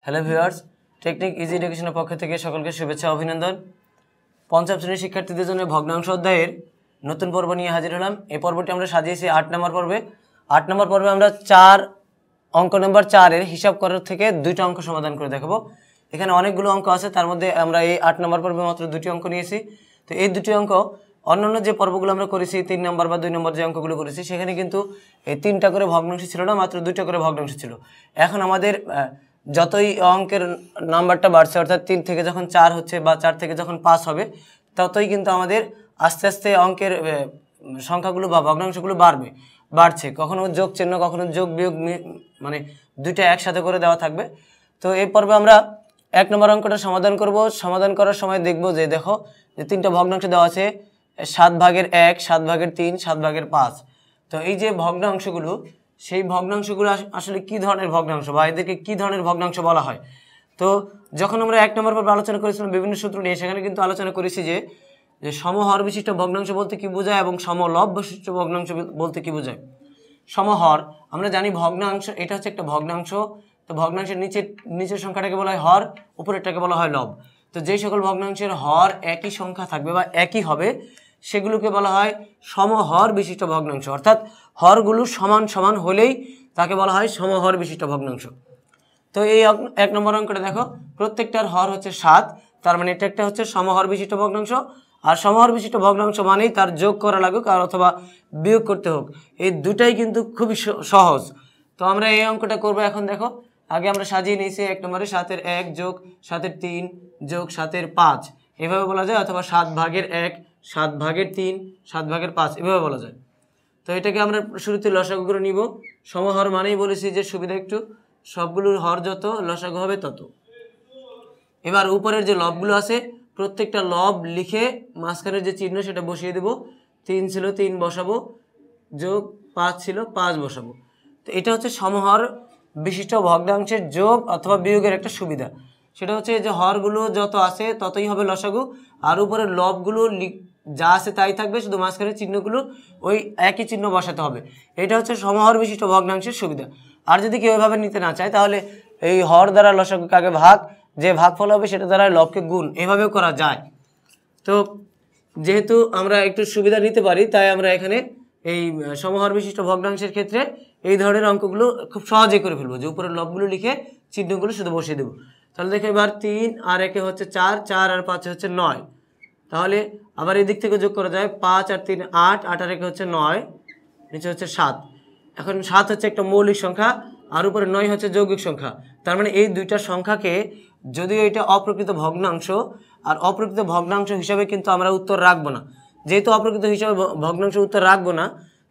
Hello viewers, technique easy এডুকেশনের পক্ষ থেকে সকলকে শুভেচ্ছা অভিনন্দন। পঞ্চম শ্রেণীর শিক্ষার্থীদের জন্য ভগ্নাংশ অধ্যায়ের নতুন পর্ব নিয়ে হাজির হলাম। এই পর্বটি আমরা সাজিয়েছি 8 নম্বর পর্বে। 8 নম্বর পর্বে আমরা অঙ্ক নম্বর 4-এর হিসাব করার থেকে 2টা অঙ্ক সমাধান করে দেখাবো। এখানে অনেকগুলো অঙ্ক আছে, তার মধ্যে আমরা এই 8 নম্বর পর্বে মাত্র 2টি অঙ্ক নিয়েছি। তো এই 2টি অঙ্ক অন্যান্য যে পর্বগুলো আমরা করেছি 3 নম্বর বা 2 নম্বর যে অঙ্কগুলো করেছি সেখানে কিন্তু এই 3টা করে ভগ্নাংশ ছিল না, মাত্র 2টা করে ভগ্নাংশ ছিল। এখন আমাদের যতই অঙ্কের নাম্বারটা বাড়ছে, অর্থাৎ 3 থেকে যখন 4 হচ্ছে বা 4 থেকে যখন 5 হবে, ততই কিন্তু আমাদের আস্তে আস্তে অঙ্কের সংখ্যাগুলো বা ভগ্নাংশগুলো বাড়ছে। কখনো যোগ চিহ্ন, কখনো যোগ বিয়োগ, মানে দুইটা একসাথে করে দেওয়া থাকবে। তো এই পর্বে আমরা 1 নম্বর অঙ্কটা সমাধান করব। সমাধান করার সময় দেখব যে দেখো যে 3টা ভগ্নাংশ দেওয়া আছে, 7/1, 7/3, 7/5। তো এই যে ভগ্নাংশগুলো, সেই ভগ্নাংশগুলো আসলে কি ধরনের ভগ্নাংশ বা এদেরকে কি ধরনের ভগ্নাংশ বলা হয়। তো যখন আমরা 1 নম্বর পর্বে আলোচনা করেছিলাম বিভিন্ন সূত্র নিয়ে, সেখানে কিন্তু আলোচনা করেছি যে সমহর বিশিষ্ট ভগ্নাংশ বলতে কি বোঝায় এবং সমলব বিশিষ্ট ভগ্নাংশ বলতে কি বোঝায়। সমহর আমরা জানি ভগ্নাংশ, এটা হচ্ছে একটা ভগ্নাংশ। তো ভগ্নাংশের নিচের সংখ্যাটাকে বলা হয় হর, উপরেরটাকে বলা হয় লব। তো যেই সকল ভগ্নাংশের হর একই সংখ্যা থাকবে বা একই হবে সেগুলোকে বলা হয় সমহর বিশিষ্ট ভগ্নাংশ, অর্থাৎ হরগুলো সমান সমান হলেই তাকে বলা হয় সমহর বিশিষ্ট ভগ্নাংশ। তো এই 1 নম্বর অঙ্কটা দেখো, প্রত্যেকটার হর হচ্ছে 7, তার মানে এটা একটা হচ্ছে সমহর বিশিষ্ট ভগ্নাংশ। আর সমহর বিশিষ্ট ভগ্নাংশ মানেই তার যোগ করা লাগুক আর অথবা বিয়োগ করতে হোক, এই দুটাই কিন্তু খুবই সহজ। তো আমরা এই অঙ্কটা করবো। এখন দেখো, আগে আমরা সাজিয়ে নিয়েছি 1 নম্বরে 7/1 যোগ 7/3 যোগ 7/5 এভাবে বলা যায়, অথবা 7/1, 7/3, 7/5 এভাবে বলা যায়। তো এটাকে আমরা শুরুতে লসাগু করে নিব। সমহর মানেই বলেছি যে সুবিধা একটু, সবগুলোর হর যত লসাগু হবে তত। এবার উপরের যে লবগুলো আছে প্রত্যেকটা লব লিখে মাঝখানের যে চিহ্ন সেটা বসিয়ে দেব। 3 ছিল 3 বসাবো, যোগ 5 ছিল 5 বসাবো। তো এটা হচ্ছে সমহর বিশিষ্ট ভগ্নাংশের যোগ অথবা বিয়োগের একটা সুবিধা। সেটা হচ্ছে যে হরগুলো যত আছে ততই হবে লসাগু, আর উপরের লবগুলো যা আছে তাই থাকবে, শুধু মাঝখানের চিহ্নগুলো ওই একই চিহ্ন বসাতে হবে। এটা হচ্ছে সমহর বিশিষ্ট ভগ্নাংশের সুবিধা। আর যদি কেউ এভাবে নিতে না চায়, তাহলে এই হর দ্বারা লসাগুকে আগে ভাগ, যে ভাগফল হবে সেটা দ্বারা লবকে গুণ, এভাবেও করা যায়। তো যেহেতু আমরা একটু সুবিধা নিতে পারি, তাই আমরা এখানে এই সমহর বিশিষ্ট ভগ্নাংশের ক্ষেত্রে এই ধরনের অঙ্কগুলো খুব সহজে করে ফেলবো, যে উপরের লবগুলো লিখে চিহ্নগুলো শুধু বসিয়ে দেবো। তাহলে দেখো এবার 3 আর 1 হচ্ছে 4, 4 আর 5 হচ্ছে 9। তাহলে আবার এই দিক থেকে যোগ করা যায়, 5 আর 3 8, 8 আর 1 হচ্ছে 9, নিচে হচ্ছে 7। এখন 7 হচ্ছে একটা মৌলিক সংখ্যা আর উপরে 9 হচ্ছে যৌগিক সংখ্যা। তার মানে এই দুইটা সংখ্যাকে, যদিও এটা অপ্রকৃত ভগ্নাংশ, আর অপ্রকৃত ভগ্নাংশ হিসাবে কিন্তু আমরা উত্তর রাখবো না। যেহেতু অপ্রকৃত হিসাবে ভগ্নাংশ উত্তর রাখবো না,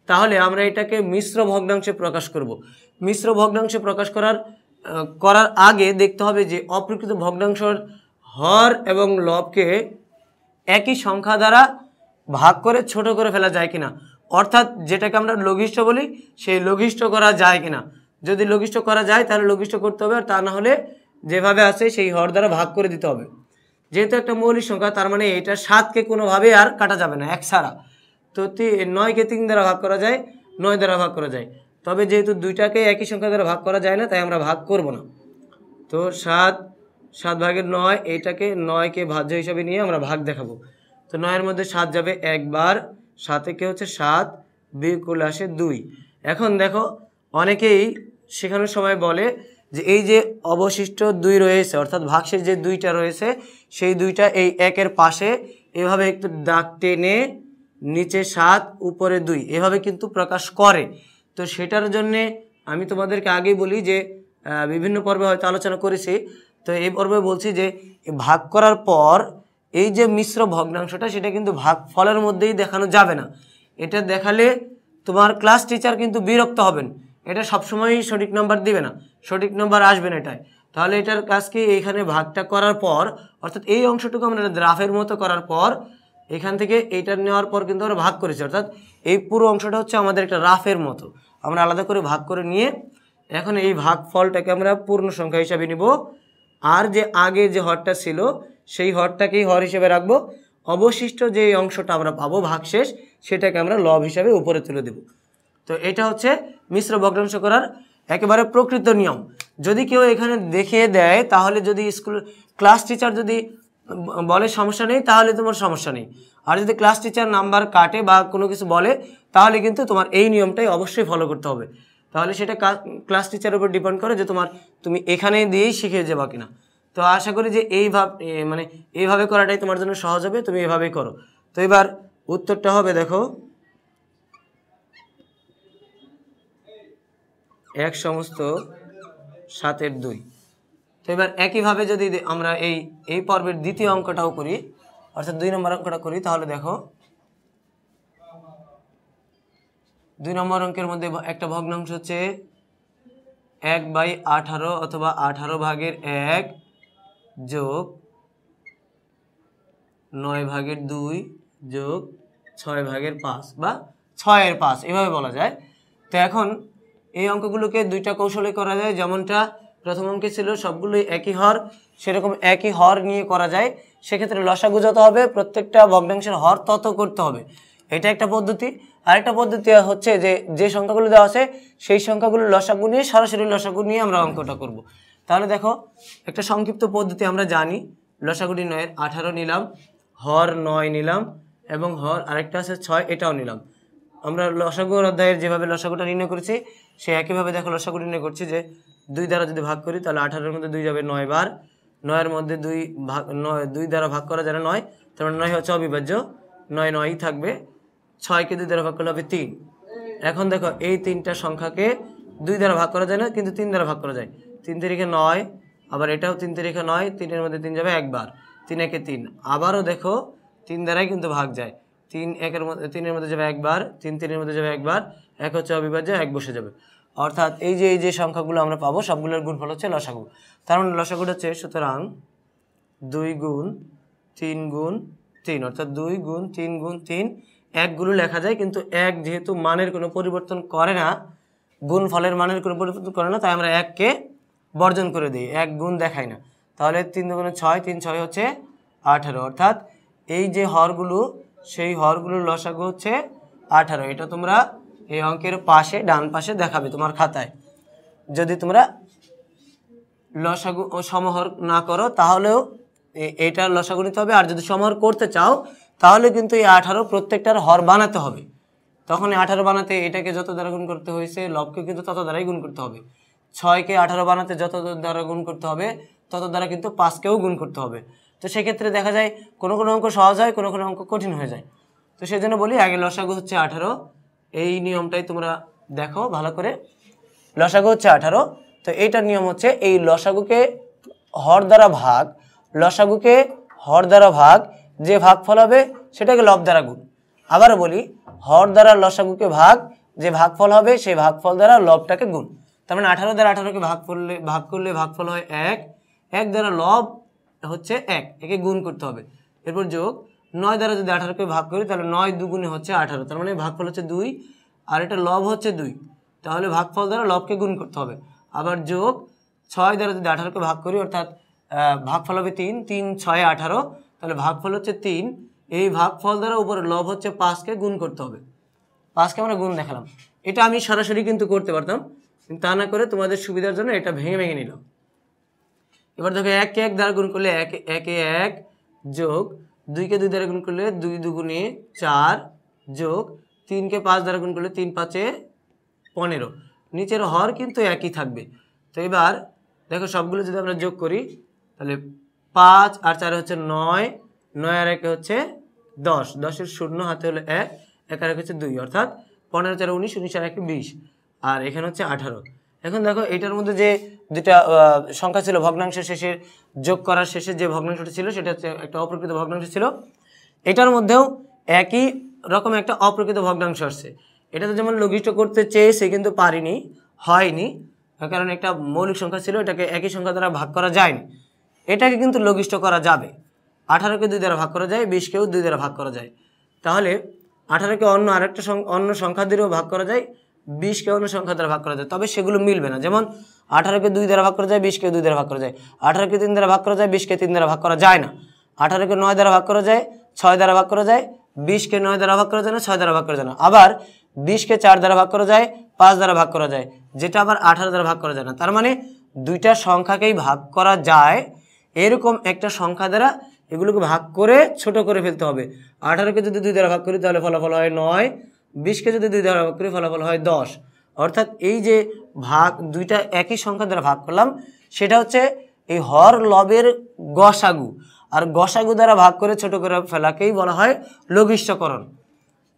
তাহলে আমরা এটাকে মিশ্র ভগ্নাংশে প্রকাশ করব। মিশ্র ভগ্নাংশে প্রকাশ করার আগে দেখতে হবে যে অপ্রকৃত ভগ্নাংশের হর এবং লবকে একই সংখ্যা দ্বারা ভাগ করে ছোট করে ফেলা যায় কিনা, অর্থাৎ যেটাকে আমরা লঘিষ্ঠ বলি, সেই লঘিষ্ঠ করা যায় কিনা। যদি লঘিষ্ঠ করা যায় তাহলে লঘিষ্ঠ করতে হবে, আর তা না হলে যেভাবে আছে সেই হর দ্বারা ভাগ করে দিতে হবে। যেহেতু একটা মৌলিক সংখ্যা, তার মানে এটা 7কে কোনোভাবে আর কাটা যাবে না এক ছাড়া। তো 9কে 3 দ্বারা ভাগ করা যায়, 9 দ্বারা ভাগ করা যায়। তবে যেহেতু দুইটাকে একই সংখ্যা দ্বারা ভাগ করা যায় না, তাই আমরা ভাগ করব না। তো 7/9, এইটাকে 9কে ভাজ্য হিসাবে নিয়ে আমরা ভাগ দেখাবো। তো 9-এর মধ্যে 7 যাবে একবার, 7 হচ্ছে 7, বিয়োগ করলে আসে 2। এখন দেখো, অনেকেই শেখানোর সময় বলে যে এই যে অবশিষ্ট 2 রয়েছে, অর্থাৎ ভাগশেষ যে 2টা রয়েছে, সেই 2টা এই 1-এর পাশে এভাবে একটু দাগ টেনে নিচে 7 উপরে 2 এভাবে কিন্তু প্রকাশ করে। তো সেটার জন্যে আমি তোমাদেরকে আগেই বলি যে বিভিন্ন পর্বে হয়তো আলোচনা করেছি, তো এই পর্বে বলছি যে ভাগ করার পর এই যে মিশ্র ভগ্নাংশটা, সেটা কিন্তু ভাগফলের মধ্যেই দেখানো যাবে না। এটা দেখালে তোমার ক্লাস টিচার কিন্তু বিরক্ত হবেন, এটা সবসময়ই সঠিক নাম্বার দিবে না, সঠিক নাম্বার আসবে না এটাই। তাহলে এটার কাজ কি, এইখানে ভাগটা করার পর, অর্থাৎ এই অংশটুকু আমরা গ্রাফের মতো করার পর, এখান থেকে এইটা নেওয়ার পর কিন্তু আমরা ভাগ করেছি, অর্থাৎ এই পুরো অংশটা হচ্ছে আমাদের একটা রাফের মতো, আমরা আলাদা করে ভাগ করে নিয়ে এখন এই ভাগফলটাকে আমরা পূর্ণ সংখ্যা হিসাবে নিব। আর যে আগে যে হরটা ছিল সেই হরটাকেই হর হিসেবে রাখবো, অবশিষ্ট যে অংশটা আমরা পাবো ভাগশেষ, সেটাকে আমরা লব হিসাবে উপরে তুলে দেব। তো এটা হচ্ছে মিশ্র ভগ্নাংশ করার একেবারে প্রকৃত নিয়ম। যদি কেউ এখানে দেখিয়ে দেয় তাহলে যদি স্কুল ক্লাস টিচার যদি বলে সমস্যা নেই তাহলে তোমার সমস্যা নেই, আর যদি ক্লাস টিচার নাম্বার কাটে বা কোনো কিছু বলে তাহলে কিন্তু তোমার এই নিয়মটাই অবশ্যই ফলো করতে হবে। তাহলে সেটা ক্লাস টিচারের উপর ডিপেন্ড করে যে তুমি এখানে দিয়েই শিখে যাবা কিনা। তো আশা করি যে এইভাবে করাটাই তোমার জন্য সহজ হবে, তুমি এভাবেই করো। তো এবার উত্তরটা হবে দেখো 1/7/2। তো এবার একইভাবে যদি আমরা এই পর্বের দ্বিতীয় অঙ্কটাও করি, অর্থাৎ 2 নম্বর অঙ্কটা করি, তাহলে দেখো 2 নম্বর অঙ্কের মধ্যে একটা ভগ্নাংশ হচ্ছে 1/18 অথবা 18/1 যোগ 9/2 যোগ 6/5 বা 6/5 এভাবে বলা যায়। তো এখন এই অঙ্কগুলোকে দুইটা কৌশলে করা যায়। যেমনটা প্রথম অঙ্কে ছিল সবগুলোই একই হর, সেরকম একই হর নিয়ে করা যায়। সেক্ষেত্রে লসাগু যত হবে প্রত্যেকটা ভগ্নাংশের হর তত করতে হবে, এটা একটা পদ্ধতি। আরেকটা পদ্ধতি হচ্ছে যে সংখ্যাগুলো দেওয়া আছে সেই সংখ্যাগুলো লসাগু নিয়ে সরাসরি লসাগু নিয়ে আমরা অঙ্কটা করব। তাহলে দেখো একটা সংক্ষিপ্ত পদ্ধতি আমরা জানি, লসাগু নির্ণয়ের 18 নিলাম, হর 9 নিলাম এবং হর আরেকটা আছে 6, এটাও নিলাম। আমরা লসাগুর অধ্যায়ের যেভাবে লসাগুটা নির্ণয় করেছি সে একইভাবে দেখো লসাগু নির্ণয় করছি যে 2 দ্বারা যদি ভাগ করি তাহলে 18-এর মধ্যে 2 যাবে 9 বার, 9-এর মধ্যে 2 দ্বারা ভাগ করা যাবে 9, তার মানে 9 হচ্ছে অবিভাজ্য, 9 9ই থাকবে। 6কে 2 দ্বারা ভাগ করলে হবে 3। এখন দেখো এই 3টা সংখ্যাকে 2 দ্বারা ভাগ করা যায় না, কিন্তু 3 দ্বারা ভাগ করা যায়। 3 তারিখে 9, আবার এটাও 3 তারিখে 9, 3-এর মধ্যে 3 যাবে একবার, 3 একে 3। আবারও দেখো 3 দ্বারাই কিন্তু ভাগ যায়, 3-এর মধ্যে যাবে একবার, 3-3-এর মধ্যে যাবে একবার, 1 হচ্ছে অবিভাজ্য, 1 বসে যাবে। অর্থাৎ এই যে সংখ্যাগুলো আমরা পাবো সবগুলোর গুণফল হচ্ছে লসাগু। তার মানে লসাগুটা হচ্ছে সুতরাং 2 গুণ 3 গুণ 3, অর্থাৎ 2 গুণ 3 গুণ 3। 1 গুলো লেখা যায়, কিন্তু 1 যেহেতু মানের কোনো পরিবর্তন করে না, গুণফলের মানের কোনো পরিবর্তন করে না, তাই আমরা 1কে বর্জন করে দিই, 1 গুণ দেখাই না। তাহলে 3 দুগুণে 6, 3 6 হচ্ছে 18। অর্থাৎ এই যে হরগুলো সেই হরগুলোর লসাগু হচ্ছে 18। এটা তোমরা এই অঙ্কের পাশে ডান পাশে দেখাবে তোমার খাতায়। যদি তোমরা লসাগু ও সমহর না করো তাহলেও এটা লসাগু নিতে হবে, আর যদি সমহর করতে চাও তাহলে কিন্তু এই 18 প্রত্যেকটার হর বানাতে হবে। তখন এই 18 বানাতে এটাকে যত দ্বারা গুণ করতে হয়েছে লবকে কিন্তু তত দ্বারাই গুণ করতে হবে। 6কে 18 বানাতে যত দ্বারা গুণ করতে হবে তত দ্বারা কিন্তু 5কেও গুণ করতে হবে। তো সেক্ষেত্রে দেখা যায় কোনো অঙ্ক সহজ হয়, কোনো অঙ্ক কঠিন হয়ে যায়। তো সেই জন্য বলি আগে লসাগু হচ্ছে 18, এই নিয়মটাই তোমরা দেখো ভালো করে। লসাগু হচ্ছে 18, তো এইটার নিয়ম হচ্ছে এই লসাগুকে হর দ্বারা ভাগ, লসাগুকে হর দ্বারা ভাগ, যে ভাগফল হবে সেটাকে লব দ্বারা গুণ। আবারও বলি, হর দ্বারা লসাগুকে ভাগ, যে ভাগফল হবে সেই ভাগফল দ্বারা লবটাকে গুণ। তার মানে 18 দ্বারা 18কে ভাগ করলে ভাগফল হয় 1, 1 দ্বারা লব হচ্ছে 1, একে গুণ করতে হবে। এরপর যোগ 9 দ্বারা যদি 18কে ভাগ করি তাহলে 9 দুগুণে হচ্ছে 18, তার মানে ভাগফল হচ্ছে 2, আর এটা লব হচ্ছে 2, তাহলে ভাগফল দ্বারা লবকে গুণ করতে হবে। আবার যোগ 6 দ্বারা যদি 18কে ভাগ করি, অর্থাৎ ভাগফল হবে 3, 3 6 18, তাহলে ভাগফল হচ্ছে 3। এই ভাগফল দ্বারা উপরে লব হচ্ছে 5কে গুণ করতে হবে। 5কে আমরা গুণ দেখালাম। এটা আমি সরাসরি কিন্তু করতে পারতাম, কিন্তু তা না করে তোমাদের সুবিধার জন্য এটা ভেঙে নিলাম। এবার দেখো 1কে 1 দ্বারা গুণ করলে 1-এ 1 যোগ 2কে 2 দ্বারা গুণ করলে 2 দুগুণে 4 যোগ 3কে 5 দ্বারা গুণ করলে 3 5-এ 15। নিচের হর কিন্তু একই থাকবে। তো এবার দেখো সবগুলো যদি আমরা যোগ করি তাহলে 5 আর 4 হচ্ছে 9, 9 আর 1 হচ্ছে 10, 10-এর শূন্য হাতে হলো 1, 1 আর 1 হচ্ছে 2, অর্থাৎ 15 4 19, 19 আর 1 20, আর এখানে হচ্ছে 18। এখন দেখো এটার মধ্যে যে দুটা সংখ্যা ছিল ভগ্নাংশের শেষে যোগ করার শেষে যে ভগ্নাংশটা ছিল সেটা হচ্ছে একটা অপ্রকৃত ভগ্নাংশ ছিল। এটার মধ্যেও একই রকম একটা অপ্রকৃত ভগ্নাংশ আসছে। এটাতে যেমন লঘিষ্ঠ করতে চেয়েছে কিন্তু পারিনি, হয়নি, কারণ একটা মৌলিক সংখ্যা ছিল, এটাকে একই সংখ্যা দ্বারা ভাগ করা যায়নি। এটাকে কিন্তু লঘিষ্ঠ করা যাবে। 18কে 2 দ্বারা ভাগ করা যায়, 20কেও 2 দ্বারা ভাগ করা যায়। তাহলে 18কে অন্য সংখ্যা দিয়েও ভাগ করা যায়, 20কে অন্য সংখ্যা দ্বারা ভাগ করা যায়, তবে সেগুলো মিলবে না। যেমন 18কে 2 দ্বারা ভাগ করা যায়, 20কে 2 দ্বারা ভাগ করা যায়। 18কে 3 দ্বারা ভাগ করা যায়, 20কে 3 দ্বারা ভাগ করা যায় না। 18কে 9 দ্বারা ভাগ করা যায়, 6 দ্বারা ভাগ করা যায়, 20কে 9 দ্বারা ভাগ করা যায় না, 6 দ্বারা ভাগ করা যায় না। আবার 20কে 4 দ্বারা ভাগ করা যায়, 5 দ্বারা ভাগ করা যায়, যেটা আবার 18 দ্বারা ভাগ করা যায় না। তার মানে দুইটা সংখ্যাকেই ভাগ করা যায় এরকম একটা সংখ্যা দ্বারা এগুলোকে ভাগ করে ছোট করে ফেলতে হবে। 18কে যদি 2 দ্বারা ভাগ করি তাহলে ফলাফল হয় 9, 20কে যদি 2 দ্বারা ভাগ করি ফলাফল হয় 10। অর্থাৎ এই যে ভাগ দুইটা একই সংখ্যা দ্বারা ভাগ করলাম সেটা হচ্ছে এই হর লবের গসাগু, আর গসাগু দ্বারা ভাগ করে ছোট করে ফেলাকেই বলা হয় লঘিষ্ঠকরণ।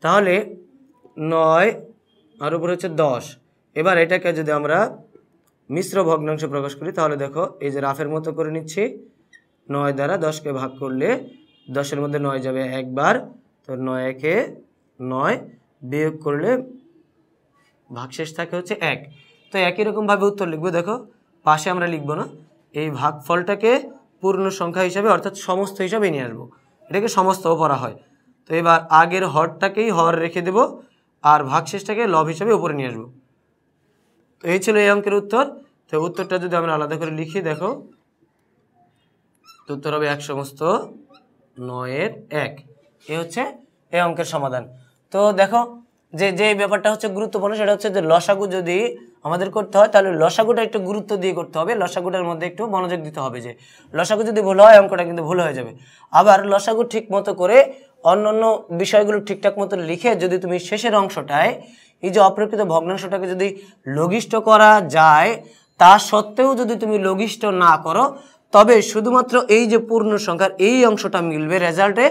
তাহলে 9 আর উপরে হচ্ছে 10। এবার এটাকে যদি আমরা মিশ্র ভগ্নাংশ প্রকাশ করি তাহলে দেখো এই যে রাফের মতো করে নিচ্ছি, 9 দ্বারা 10কে ভাগ করলে 10-এর মধ্যে 9 যাবে একবার, তো 9 একে 9, বিয়োগ করলে ভাগশেষ থাকে হচ্ছে 1। তো একই রকমভাবে উত্তর লিখবো, দেখো পাশে আমরা লিখবো না, এই ভাগফলটাকে পূর্ণ সংখ্যা হিসাবে অর্থাৎ সমস্ত হিসাবে নিয়ে আসবো, এটাকে সমস্তও পড়া হয়। তো এবার আগের হরটাকেই হর রেখে দেব আর ভাগশেষটাকে লব হিসাবে উপরে নিয়ে আসবো। তো এই ছিল এই অঙ্কের উত্তর। তো উত্তরটা যদি আমরা আলাদা করে লিখি দেখো তো উত্তর হবে 1/9 এ হচ্ছে এই অঙ্কের সমাধান। তো দেখো যে ব্যাপারটা হচ্ছে গুরুত্বপূর্ণ সেটা হচ্ছে যে লসাগু যদি আমাদের করতে হয় তাহলে লসাগুটা একটু গুরুত্ব দিয়ে করতে হবে, লসাগুটার মধ্যে একটু মনোযোগ দিতে হবে। যে লসাগু যদি ভুল হয় অঙ্কটা কিন্তু ভুল হয়ে যাবে। আবার লসাগু ঠিক মতো করে অন্যান্য বিষয়গুলো ঠিকঠাক মতো লিখে যদি তুমি শেষের অংশটায় এই যে অপ্রকৃত ভগ্নাংশটাকে যদি লঘিষ্ঠ করা যায়, তা সত্ত্বেও যদি তুমি লঘিষ্ঠ না করো তবে শুধুমাত্র এই যে পূর্ণ সংখ্যার এই অংশটা মিলবে রেজাল্টে,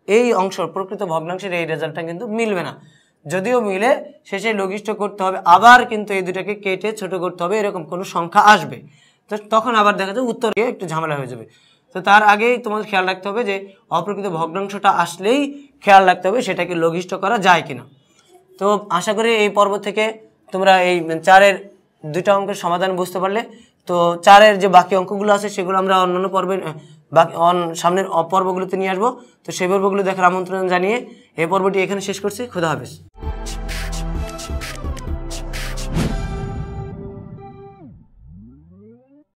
এই অংশ প্রকৃত ভগ্নাংশের এই রেজাল্টটা কিন্তু মিলবে না। যদিও মিলে শেষে লঘিষ্ঠ করতে হবে, আবার কিন্তু এই দুটাকে কেটে ছোট করতে হবে, এরকম কোনো সংখ্যা আসবে। তো তখন আবার দেখা যায় উত্তর একটু ঝামেলা হয়ে যাবে। তো তার আগেই তোমাদের খেয়াল রাখতে হবে যে অপ্রকৃত ভগ্নাংশটা আসলেই খেয়াল রাখতে হবে সেটাকে লঘিষ্ঠ করা যায় কিনা। তো আশা করি এই পর্ব থেকে তোমরা এই 4-এর দুইটা অঙ্কের সমাধান বুঝতে পারলে। তো 4-এর যে বাকি অঙ্কগুলো আছে সেগুলো আমরা অন্যান্য পর্বে বাকি সামনের পর্বগুলোতে নিয়ে আসবো। তো সেই পর্বগুলো দেখার আমন্ত্রণ জানিয়ে এই পর্বটি এখানে শেষ করছি। খোদা হাফেজ।